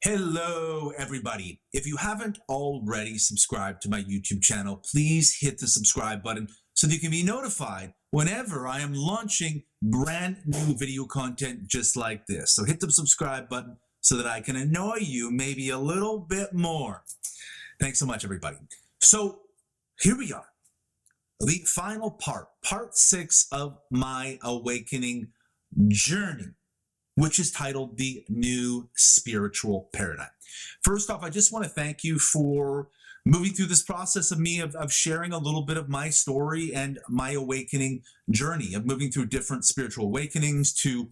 Hello, everybody. If you haven't already subscribed to my YouTube channel, please hit the subscribe button so that you can be notified whenever I am launching brand new video content just like this. So hit the subscribe button so that I can annoy you maybe a little bit more. Thanks so much, everybody. So here we are, the final part 6 of my awakening journey, which is titled The New Spiritual Paradigm. First off, I just want to thank you for moving through this process of me of sharing a little bit of my story and my awakening journey, of moving through different spiritual awakenings, to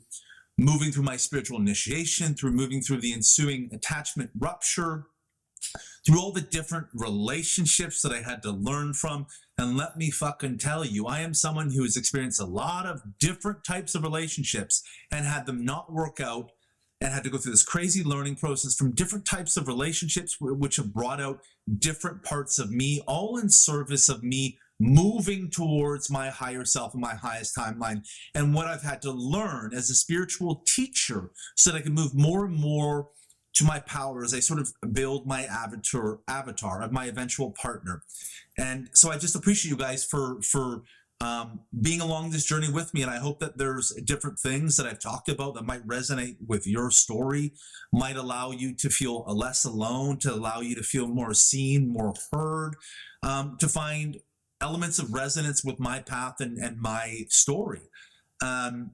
moving through my spiritual initiation, through moving through the ensuing attachment rupture, through all the different relationships that I had to learn from. And let me fucking tell you, I am someone who has experienced a lot of different types of relationships and had them not work out and had to go through this crazy learning process from different types of relationships, which have brought out different parts of me, all in service of me moving towards my higher self and my highest timeline, and what I've had to learn as a spiritual teacher so that I can move more and more to my power as I sort of build my avatar of my eventual partner. And so I just appreciate you guys for being along this journey with me. And I hope that there's different things that I've talked about that might resonate with your story, might allow you to feel less alone, to allow you to feel more seen, more heard, to find elements of resonance with my path and my story.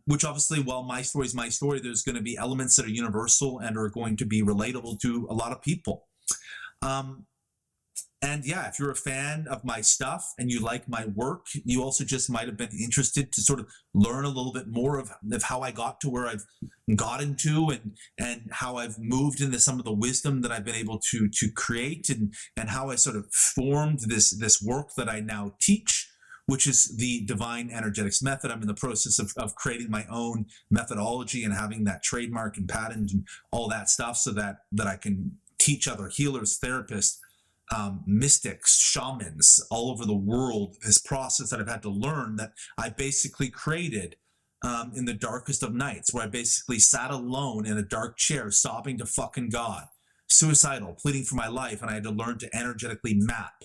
Which obviously, while my story is my story, there's going to be elements that are universal and are going to be relatable to a lot of people. And yeah, if you're a fan of my stuff and you like my work, you also just might have been interested to sort of learn a little bit more of how I got to where I've gotten to, and how I've moved into some of the wisdom that I've been able to create, and how I sort of formed this work that I now teach, which is the Divine Energetics Method. I'm in the process of creating my own methodology and having that trademark and patent and all that stuff so that I can teach other healers, therapists, mystics, shamans all over the world this process that I've had to learn, that I basically created in the darkest of nights, where I basically sat alone in a dark chair sobbing to fucking God, suicidal, pleading for my life, and I had to learn to energetically map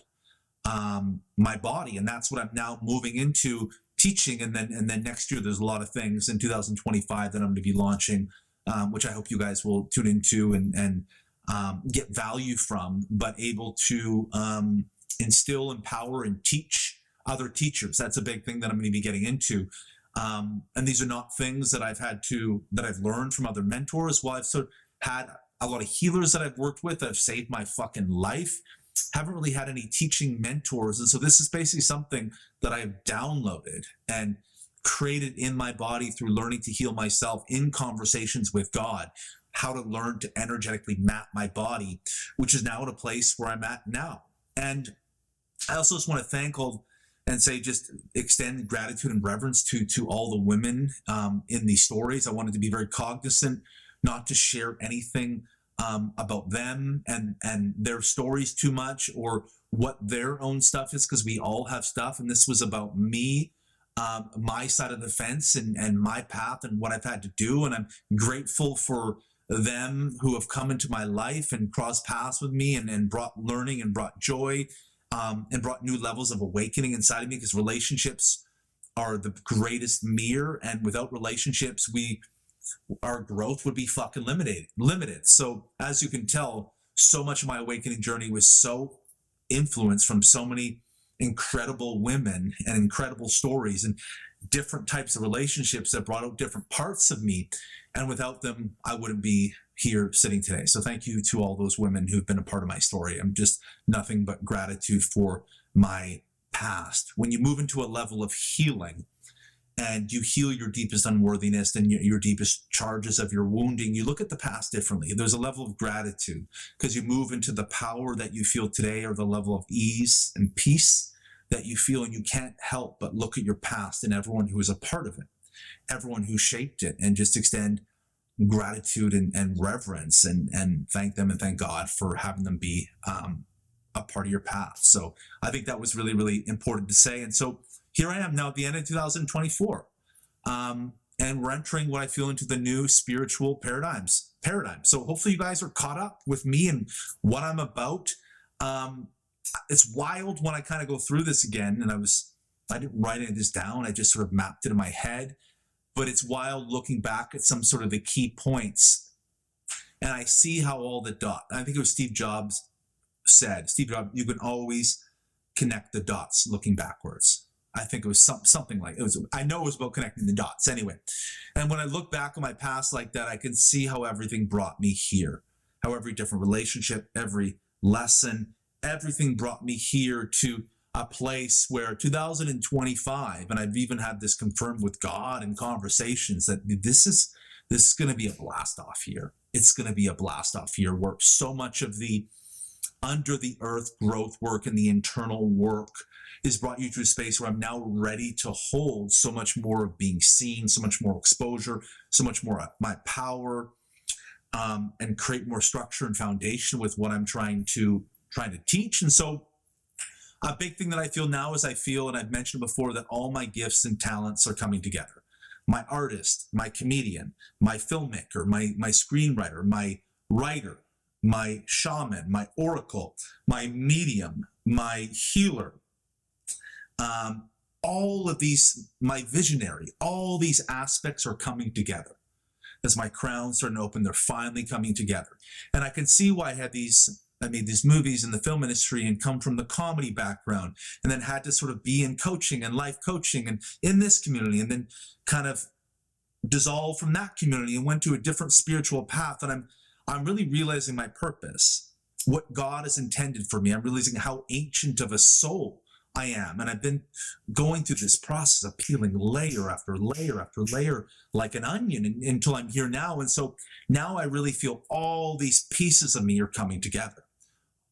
my body. And that's what I'm now moving into teaching. And then next year there's a lot of things in 2025 that I'm going to be launching, which I hope you guys will tune into and get value from, but able to instill, empower, and teach other teachers. That's a big thing that I'm going to be getting into. And these are not things that I've learned from other mentors. Well, I've sort of had a lot of healers that I've worked with that have saved my fucking life. Haven't really had any teaching mentors. And so this is basically something that I've downloaded and created in my body through learning to heal myself in conversations with God, how to learn to energetically map my body, which is now at a place where I'm at now. And I also just want to thank all and say, just extend gratitude and reverence to all the women in these stories. I wanted to be very cognizant not to share anything about them and their stories too much, or what their own stuff is, because we all have stuff. And this was about me, my side of the fence, and my path and what I've had to do. And I'm grateful for them who have come into my life and crossed paths with me and brought learning and brought joy, and brought new levels of awakening inside of me, because relationships are the greatest mirror. And without relationships, our growth would be fucking limited. So as you can tell, so much of my awakening journey was so influenced from so many incredible women and incredible stories and different types of relationships that brought out different parts of me. And without them, I wouldn't be here sitting today. So thank you to all those women who've been a part of my story. I'm just nothing but gratitude for my past. When you move into a level of healing, and you heal your deepest unworthiness and your deepest charges of your wounding, you look at the past differently. There's a level of gratitude because you move into the power that you feel today, or the level of ease and peace that you feel, and you can't help but look at your past and everyone who is a part of it, everyone who shaped it, and just extend gratitude and reverence and thank them and thank God for having them be a part of your path. So I think that was really, really important to say. And so here I am now at the end of 2024. and we're entering what I feel into the new spiritual paradigm. So hopefully you guys are caught up with me and what I'm about. It's wild when I kind of go through this again, and I didn't write any of this down. I just sort of mapped it in my head, but it's wild looking back at some sort of the key points, and I see how all the dots, I think it was Steve Jobs said, you can always connect the dots looking backwards. I think it was something like it was. I know it was about connecting the dots anyway. And when I look back on my past like that, I can see how everything brought me here, how every different relationship, every lesson, everything brought me here to a place where 2025, and I've even had this confirmed with God in conversations, that this is going to be a blast off year. It's going to be a blast off year where so much of the under the earth growth work and the internal work is brought you to a space where I'm now ready to hold so much more of being seen, so much more exposure, so much more of my power, and create more structure and foundation with what I'm trying to teach. And so a big thing that I feel now is and I've mentioned before, that all my gifts and talents are coming together. My artist, my comedian, my filmmaker, my screenwriter, my writer, my shaman, my oracle, my medium, my healer, all of these, my visionary, all these aspects are coming together. As my crown's starting to open, they're finally coming together. And I can see why I made these movies in the film industry and come from the comedy background, and then had to sort of be in coaching and life coaching and in this community, and then kind of dissolve from that community and went to a different spiritual path. And I'm really realizing my purpose, what God has intended for me. I'm realizing how ancient of a soul I am. And I've been going through this process of peeling layer after layer after layer like an onion until I'm here now. And so now I really feel all these pieces of me are coming together.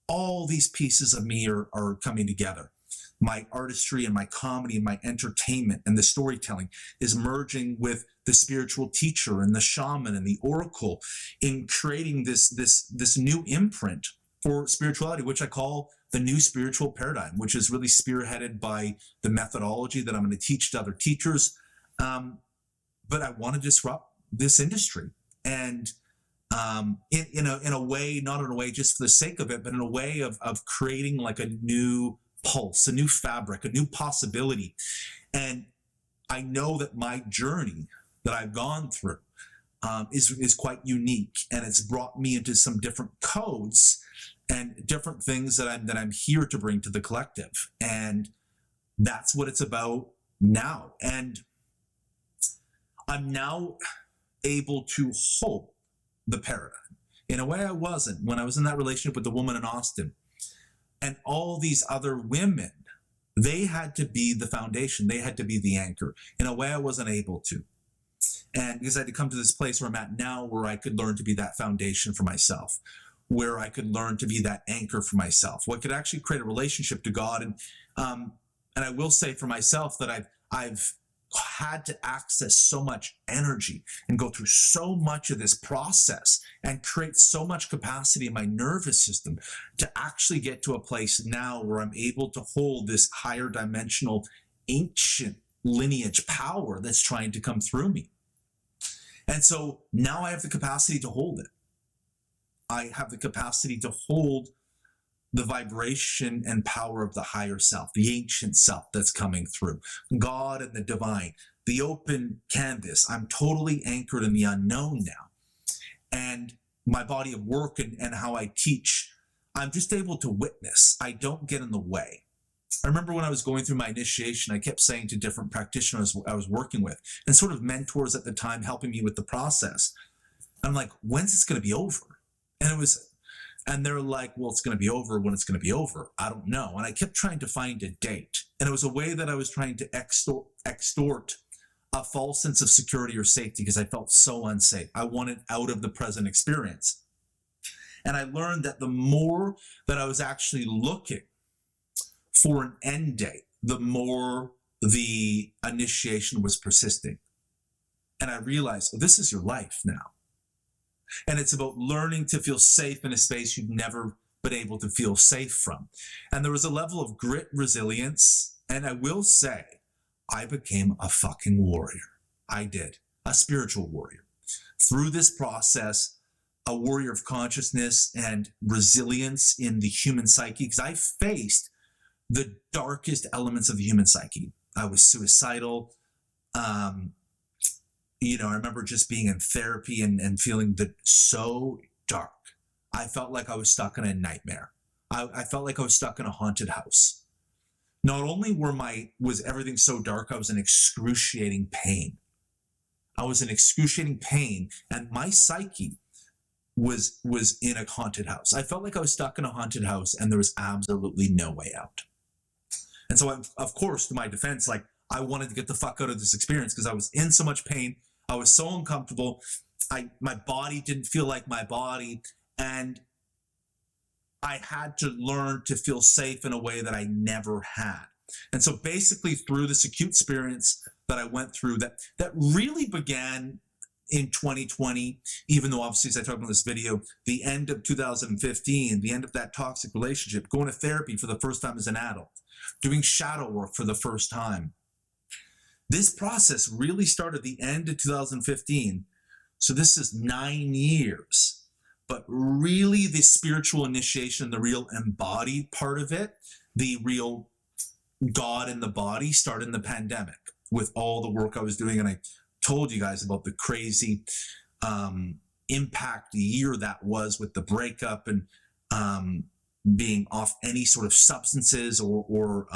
All these pieces of me are coming together. My artistry and my comedy and my entertainment and the storytelling is merging with the spiritual teacher and the shaman and the oracle in creating this new imprint for spirituality, which I call the new spiritual paradigm, which is really spearheaded by the methodology that I'm going to teach to other teachers. But I want to disrupt this industry, and in a way, not in a way just for the sake of it, but in a way of creating like a new pulse, a new fabric, a new possibility. And I know that my journey that I've gone through is quite unique, and it's brought me into some different codes and different things that I'm here to bring to the collective. And that's what it's about now. And I'm now able to hold the paradigm in a way I wasn't when I was in that relationship with the woman in Austin. And all these other women, they had to be the foundation. They had to be the anchor in a way I wasn't able to. And because I had to come to this place where I'm at now, where I could learn to be that foundation for myself, where I could learn to be that anchor for myself, what could actually create a relationship to God. And I will say for myself that I've had to access so much energy and go through so much of this process and create so much capacity in my nervous system to actually get to a place now where I'm able to hold this higher dimensional ancient lineage power that's trying to come through me. And so now I have the capacity to hold it. I have the capacity to hold the vibration and power of the higher self, the ancient self that's coming through, God and the divine, the open canvas. I'm totally anchored in the unknown now. And my body of work and how I teach, I'm just able to witness. I don't get in the way. I remember when I was going through my initiation, I kept saying to different practitioners I was working with and sort of mentors at the time helping me with the process, I'm like, when's this going to be over? And they're like, well, it's going to be over when it's going to be over. I don't know. And I kept trying to find a date. And it was a way that I was trying to extort a false sense of security or safety because I felt so unsafe. I wanted out of the present experience. And I learned that the more that I was actually looking for an end date, the more the initiation was persisting. And I realized, oh, this is your life now. And it's about learning to feel safe in a space you've never been able to feel safe from. And there was a level of grit, resilience, and I will say, I became a fucking warrior. I did. a spiritual warrior. Through this process, a warrior of consciousness and resilience in the human psyche, because I faced the darkest elements of the human psyche. I was suicidal. I remember just being in therapy and feeling that so dark. I felt like I was stuck in a nightmare. I felt like I was stuck in a haunted house. Not only was everything so dark, I was in excruciating pain. And my psyche was in a haunted house. I felt like I was stuck in a haunted house and there was absolutely no way out. And so, of course, to my defense, I wanted to get the fuck out of this experience because I was in so much pain. I was so uncomfortable. My body didn't feel like my body. And I had to learn to feel safe in a way that I never had. And so basically through this acute experience that I went through that really began in 2020, even though obviously, as I talked about in this video, the end of 2015, the end of that toxic relationship, going to therapy for the first time as an adult, doing shadow work for the first time. This process really started the end of 2015. So this is 9 years. But really the spiritual initiation, the real embodied part of it, the real God in the body started in the pandemic with all the work I was doing. And I told you guys about the crazy impact year that was with the breakup and being off any sort of substances or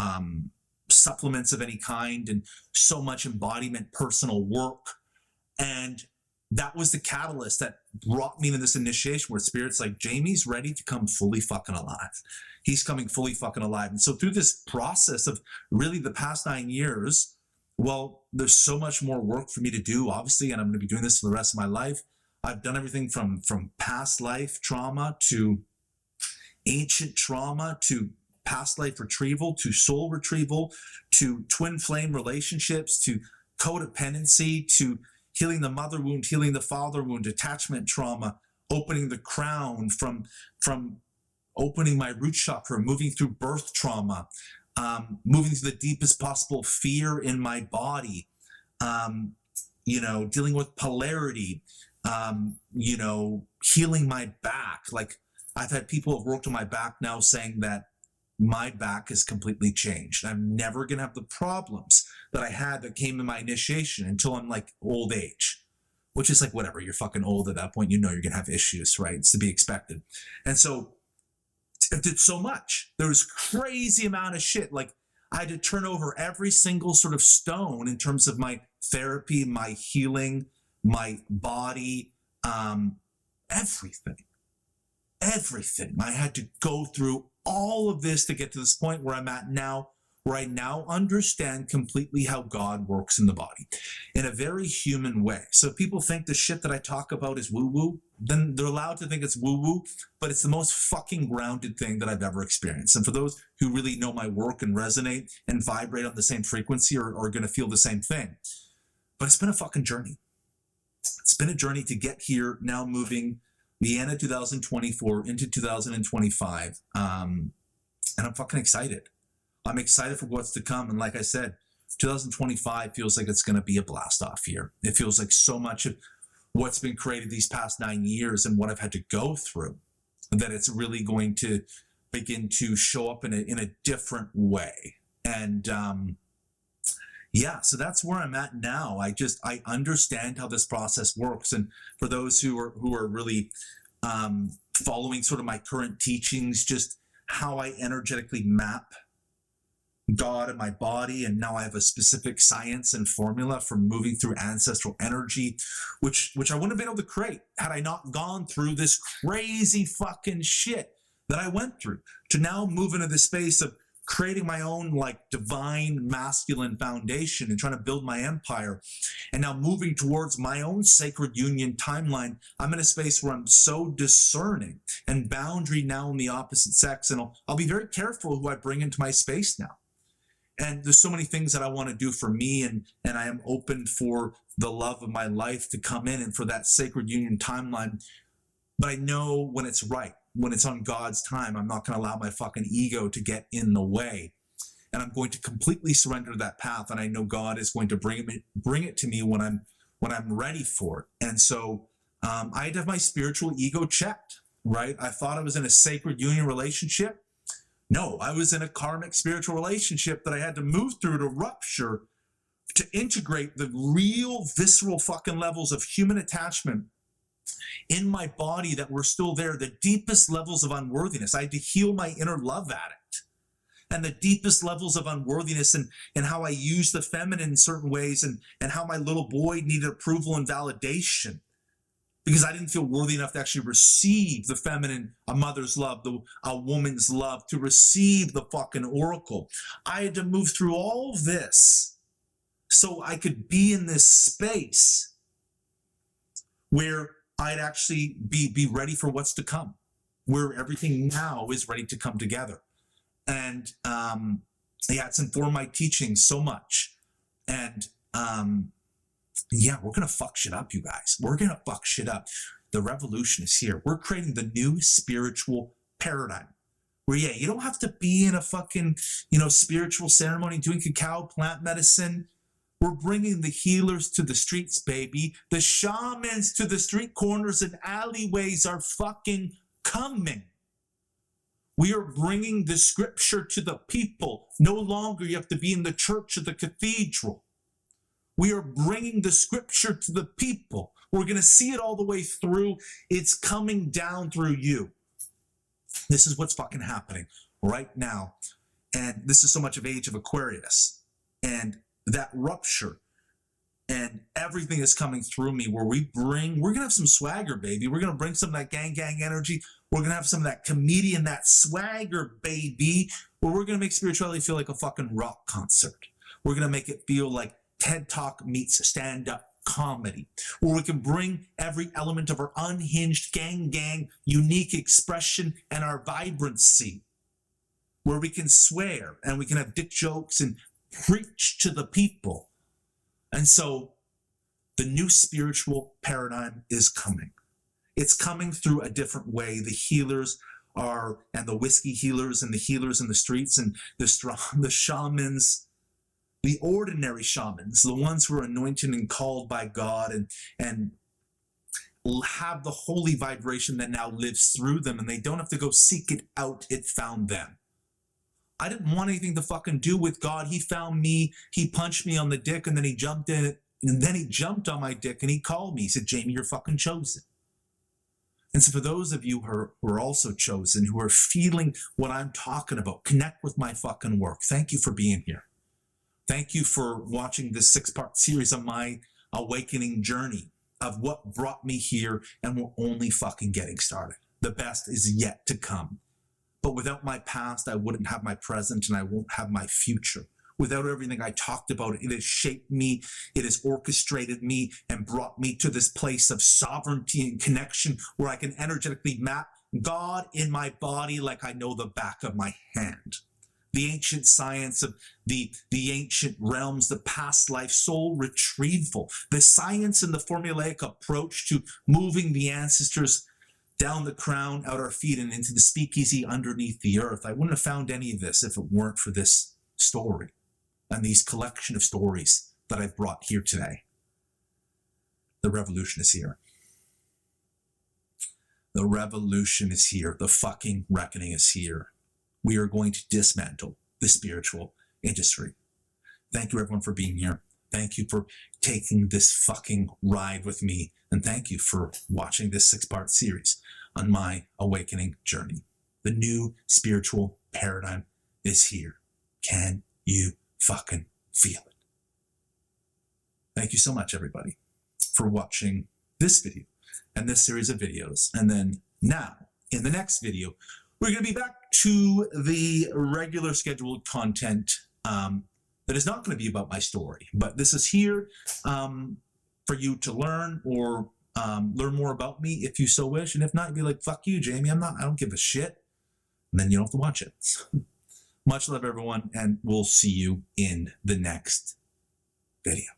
supplements of any kind, and so much embodiment, personal work. And that was the catalyst that brought me to this initiation where Spirit's like, Jamie's ready to come fully fucking alive. He's coming fully fucking alive. And so through this process of really the past 9 years, well, there's so much more work for me to do, obviously, and I'm going to be doing this for the rest of my life. I've done everything from past life trauma to ancient trauma to past life retrieval to soul retrieval to twin flame relationships to codependency to healing the mother wound, healing the father wound, attachment trauma, opening the crown, from opening my root chakra, moving through birth trauma, moving to the deepest possible fear in my body, dealing with polarity, healing my back. Like, I've had people who've worked on my back now saying that my back is completely changed. I'm never going to have the problems that I had that came in my initiation until I'm like old age, which is like, whatever, you're fucking old at that point, you're going to have issues, right? It's to be expected. And so it did so much. There was crazy amount of shit. Like, I had to turn over every single sort of stone in terms of my therapy, my healing, my body, everything. I had to go through all of this to get to this point where I'm at now, where I now understand completely how God works in the body in a very human way. So if people think the shit that I talk about is woo-woo, then they're allowed to think it's woo-woo, but it's the most fucking grounded thing that I've ever experienced. And for those who really know my work and resonate and vibrate on the same frequency are going to feel the same thing. But it's been a fucking journey. It's been a journey to get here, now moving the end of 2024 into 2025. And I'm fucking excited. I'm excited for what's to come. And like I said, 2025 feels like it's going to be a blast off year. It feels like so much of what's been created these past 9 years and what I've had to go through, that it's really going to begin to show up in a different way. And so that's where I'm at now. I understand how this process works. And for those who are really following sort of my current teachings, just how I energetically map God in my body, and now I have a specific science and formula for moving through ancestral energy, which I wouldn't have been able to create had I not gone through this crazy fucking shit that I went through, to now move into the space of creating my own like divine masculine foundation and trying to build my empire, and now moving towards my own sacred union timeline. I'm in a space where I'm so discerning and boundary now in the opposite sex, and I'll be very careful who I bring into my space now. And there's so many things that I want to do for me, and I am open for the love of my life to come in and for that sacred union timeline. But I know when it's right, when it's on God's time, I'm not going to allow my fucking ego to get in the way. And I'm going to completely surrender to that path. And I know God is going to bring it to me when I'm when I'm ready for it. And so I had to have my spiritual ego checked, right? I thought I was in a sacred union relationship. No, I was in a karmic spiritual relationship that I had to move through to rupture, to integrate the real visceral fucking levels of human attachment in my body that were still there, the deepest levels of unworthiness. I had to heal my inner love addict and the deepest levels of unworthiness, and how I used the feminine in certain ways, and how my little boy needed approval and validation because I didn't feel worthy enough to actually receive the feminine, a mother's love, a woman's love, to receive the fucking oracle. I had to move through all this so I could be in this space where I'd actually be ready for what's to come, where everything now is ready to come together. And yeah, it's informed my teaching so much. And yeah, we're going to fuck shit up, you guys. We're going to fuck shit up. The revolution is here. We're creating the new spiritual paradigm where, yeah, you don't have to be in a fucking, spiritual ceremony doing cacao plant medicine. We're bringing the healers to the streets, baby. The shamans to the street corners and alleyways are fucking coming. We are bringing the scripture to the people. No longer you have to be in the church or the cathedral. We are bringing the scripture to the people. We're going to see it all the way through. It's coming down through you. This is what's fucking happening right now. And this is so much of Age of Aquarius. And that rupture and everything is coming through me where we're going to have some swagger, baby. We're going to bring some of that gang energy. We're going to have some of that comedian, that swagger, baby, where we're going to make spirituality feel like a fucking rock concert. We're going to make it feel like TED Talk meets stand-up comedy, where we can bring every element of our unhinged gang unique expression and our vibrancy, where we can swear and we can have dick jokes and preach to the people. And so the new spiritual paradigm is coming. It's coming through a different way. The healers are, and the whiskey healers and the healers in the streets and the shamans, the ordinary shamans, the ones who are anointed and called by God and have the holy vibration that now lives through them, and they don't have to go seek it out. It found them. I didn't want anything to fucking do with God. He found me. He punched me on the dick, and then he jumped in it, and then he jumped on my dick, and he called me. He said, Jamie, you're fucking chosen. And so for those of you who are also chosen, who are feeling what I'm talking about, connect with my fucking work. Thank you for being here. Thank you for watching this 6-part series on my awakening journey of what brought me here, and we're only fucking getting started. The best is yet to come. But without my past, I wouldn't have my present, and I won't have my future. Without everything I talked about, it has shaped me, it has orchestrated me, and brought me to this place of sovereignty and connection where I can energetically map God in my body like I know the back of my hand. The ancient science of the ancient realms, the past life, soul retrieval, the science and the formulaic approach to moving the ancestors down the crown, out our feet, and into the speakeasy underneath the earth. I wouldn't have found any of this if it weren't for this story and these collection of stories that I've brought here today. The revolution is here. The revolution is here. The fucking reckoning is here. We are going to dismantle the spiritual industry. Thank you, everyone, for being here. Thank you for taking this fucking ride with me. And thank you for watching this 6-part series on my awakening journey. The new spiritual paradigm is here. Can you fucking feel it? Thank you so much, everybody, for watching this video and this series of videos. And then now, in the next video, we're going to be back to the regular scheduled content that is not going to be about my story. But this is here for you to learn or learn more about me if you so wish. And if not, you'd be like, fuck you, Jamie. I don't give a shit. And then you don't have to watch it. Much love, everyone, and we'll see you in the next video.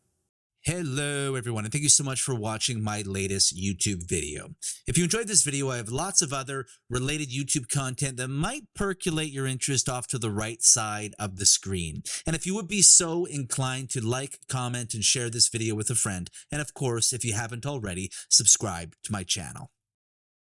Hello everyone, and thank you so much for watching my latest YouTube video. If you enjoyed this video, I have lots of other related YouTube content that might percolate your interest off to the right side of the screen. And if you would be so inclined to like, comment, and share this video with a friend, and of course, if you haven't already, subscribe to my channel.